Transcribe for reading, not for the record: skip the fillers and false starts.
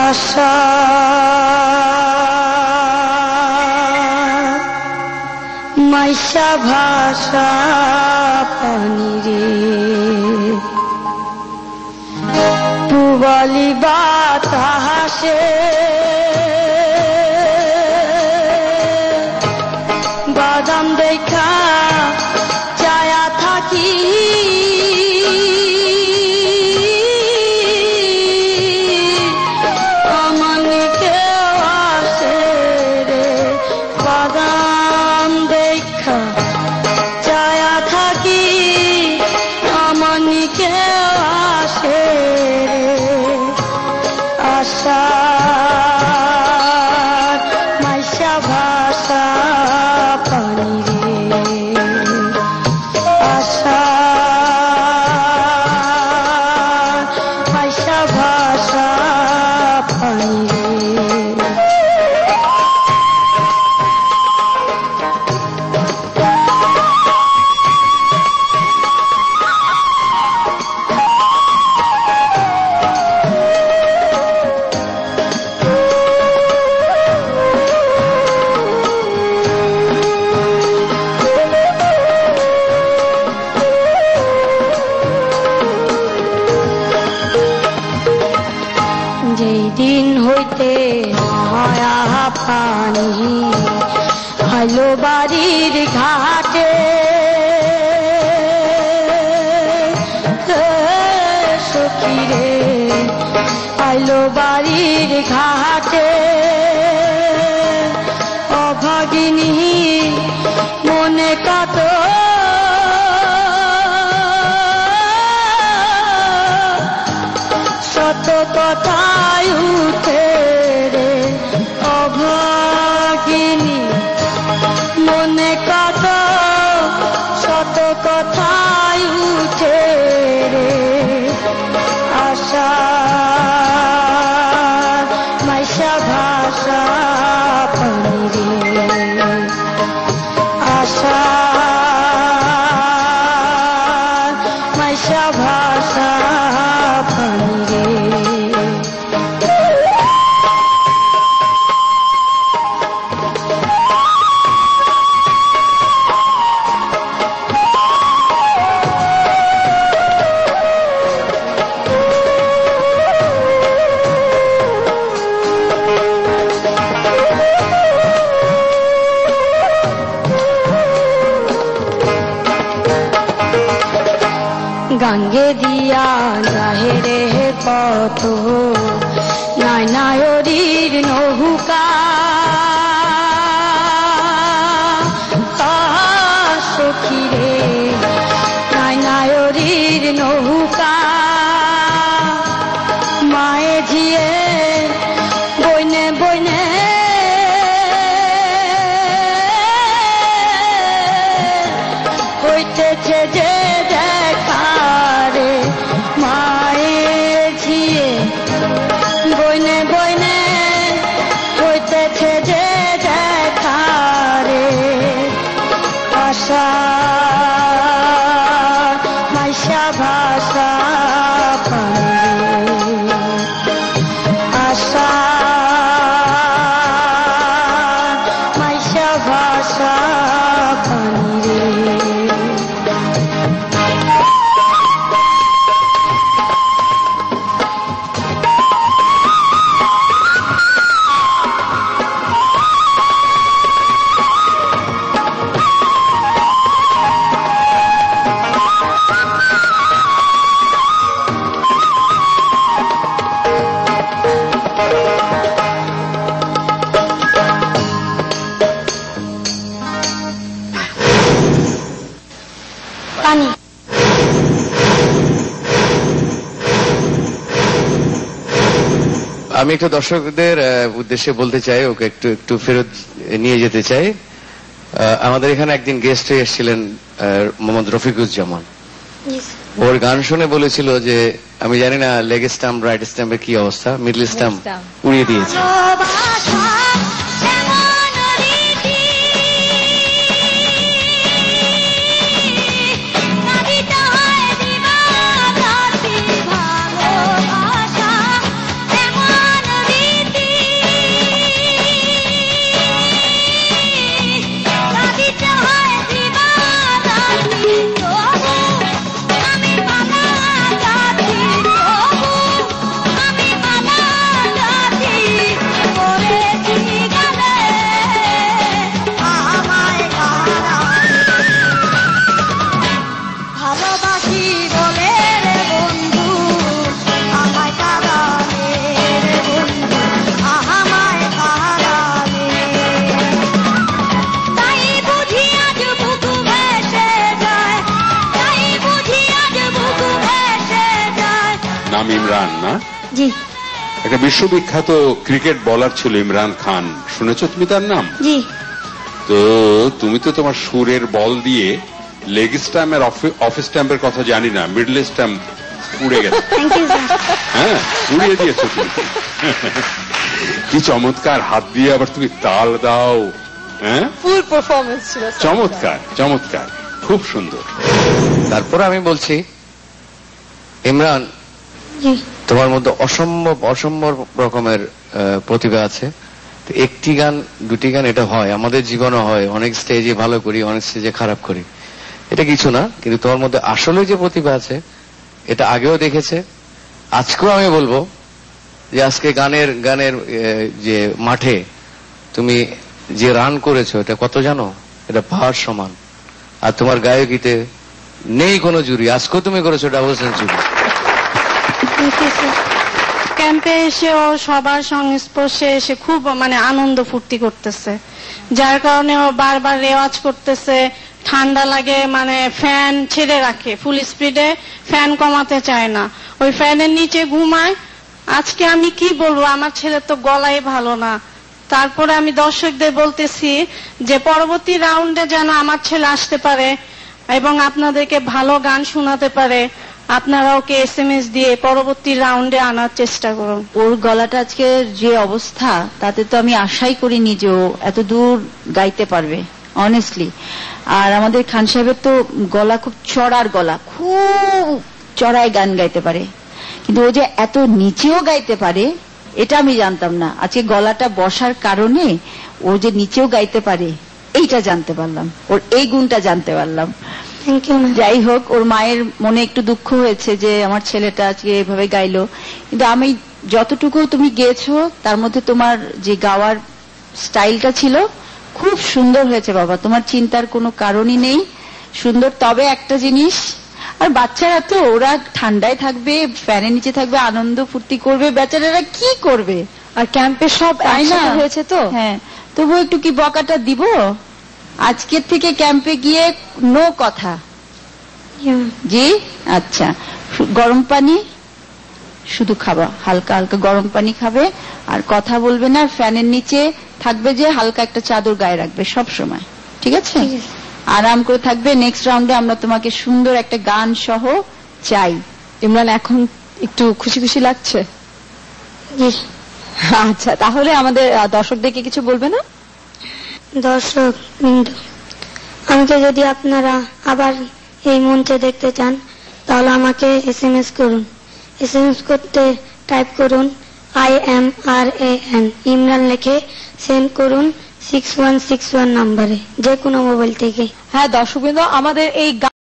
আশা মাইশা ভাষা পানি রে পুবালি বাতাসে বাদাম দেখা চায়া থাকি আলো বাড়ির ঘাটে সখী রে আলো বাড়ির ঘাটে অভাগিনী মনে কত শত কথায় উঠে রে অভাগিনী মনে কত শত কথায় উঠে রে আশা মাইশা ভাষা পানি রে আশা মাইশা ভাষা পানি রে গাঙ্গে দিয়া যাহে রে পথ নায়নায়রীর নৌকা সখী রে নায়নায়রীর নৌকা মায়ে ঝিয়ে বইনে বইনে হইতেছে যে দেখা রে মায়ে ঝিয়ে বইনে বইনে হইতেছে যে দেখা রে আশা মাইশা ভাষা পানি আশা মাইশা ভাষা পানি রে আমি একটু দর্শকদের উদ্দেশ্যে বলতে চাই, ওকে একটু একটু ফেরত নিয়ে যেতে চাই। আমাদের এখানে একদিন গেস্ট হয়ে এসেছিলেন মোহাম্মদ রফিকুজ্জামান। ওর গান শুনে বলেছিল যে আমি জানি না লেগ স্টাম্প রাইট স্টাম্পের কি অবস্থা, মিডল স্টাম্প উড়িয়ে দিয়েছে। খান না? জি একটা বিশ্ববিখ্যাত ক্রিকেট বলার ছিল ইমরান খান, শুনেছো তুমি তার নাম? জি। তো তুমি তো তোমার সুরের বল দিয়ে লেগ স্ট্যাম্প আর অফ স্ট্যাম্পের কথা জানি না, মিডল স্ট্যাম্প উড়ে গেছে। Thank you sir. হ্যাঁ, উড়িয়ে দিয়েছো তুমি। কি চমৎকার, হাত দিয়ে আবার তুমি তাল দাও। হ্যাঁ, ফুল পারফরমেন্স ছিল। চমৎকার চমৎকার, খুব সুন্দর। তারপর আমি বলছি, ইমরান, জি তোমার মধ্যে অসম্ভব রকমের প্রতিভা আছে। তো একটি গান দুটি গান এটা হয়, আমাদের জীবনে হয়, অনেক স্টেজে ভালো করি, অনেক স্টেজে খারাপ করি, এটা কিছু না। কিন্তু তোমার মধ্যে আসলে যে প্রতিভা আছে এটা আগেও দেখেছে, আজকেও আমি বলবো যে আজকে গানের যে মাঠে তুমি যে রান করেছো এটা কত জানো? এটা পাহাড় সমান। আর তোমার গায়কিতে নেই কোনো জুরি, আজকেও তুমি করেছো ডাবল সেঞ্চুরি। ক্যাম্পে এসেও সবার সংস্পর্শে এসে খুব আনন্দ ফুর্তি করতেছে, যার কারণে ও বারবার রেওয়াজ করতেছে। ঠান্ডা লাগে ফ্যান ছেড়ে রাখে, ফুল স্পিডে ফ্যান কমাতে চায় না, ওই ফ্যানের নিচে ঘুমায়। আজকে আমি কি বলবো, আমার ছেলে তো গলাই ভালো না। তারপরে আমি দর্শকদের বলতেছি যে পরবর্তী রাউন্ডে যেন আমার ছেলে আসতে পারে এবং আপনাদেরকে ভালো গান শোনাতে পারে। আপনারা ওকে SMS দিয়ে পরবর্তী রাউন্ডে আনার চেষ্টা করুন। ওর গলাটা আজকে যে অবস্থা, তাতে তো আমি আশাই করিনি যে ও এত দূর গাইতে পারবে, অনেস্টলি। আর আমাদের খান সাহেবের তো গলা খুব চড়ার গলা, খুব চড়ায় গান গাইতে পারে, কিন্তু ও যে এত নিচেও গাইতে পারে এটা আমি জানতাম না। আজকে গলাটা বসার কারণে ও যে নিচেও গাইতে পারে এইটা জানতে পারলাম, ওর এই গুণটা জানতে পারলাম। Thank you. যাই হোক, ওর মায়ের মনে একটু দুঃখ হয়েছে যে আমার ছেলেটা আজকে এভাবে গাইলো, কিন্তু আমি যতটুকু তুমি গেয়েছো তার মধ্যে তোমার যে গাওয়ার স্টাইলটা ছিল খুব সুন্দর হয়েছে বাবা, তোমার চিন্তার কোনো কারণই নেই, সুন্দর। তবে একটা জিনিস, আর বাচ্চারা তো ওরা ঠান্ডায় থাকবে, ফ্যানের নিচে থাকবে, আনন্দ ফুর্তি করবে, বেচারারা কি করবে? আর ক্যাম্পে সব তাই না হয়েছে তো। হ্যাঁ, তবু একটু কি বকাটা দিব? আজকের থেকে ক্যাম্পে গিয়ে নো কথা। জি আচ্ছা, গরম পানি শুধু খাবা, হালকা হালকা গরম পানি খাবে, আর কথা বলবে না, ফ্যানের নিচে থাকবে, যে হালকা একটা চাদর গায়ে রাখবে সব সময়, ঠিক আছে? আরাম করে থাকবে। নেক্সট রাউন্ডে আমরা তোমাকে সুন্দর একটা গান সহ চাই। ইমরান, এখন একটু খুশি খুশি লাগছে? জি। আচ্ছা, তাহলে আমাদের দর্শকদেরকে কিছু বলবে না? দর্শক বিন্দু, আমাকে যদি আপনারা আবার এই মঞ্চে দেখতে চান তাহলে আমাকে SMS করুন। SMS করতে টাইপ করুন IMRAN, ইমরান লিখে সেন্ড করুন 6161 নম্বরে, যে কোনো মোবাইল থেকে। হ্যাঁ দর্শকবৃন্দ, আমাদের এই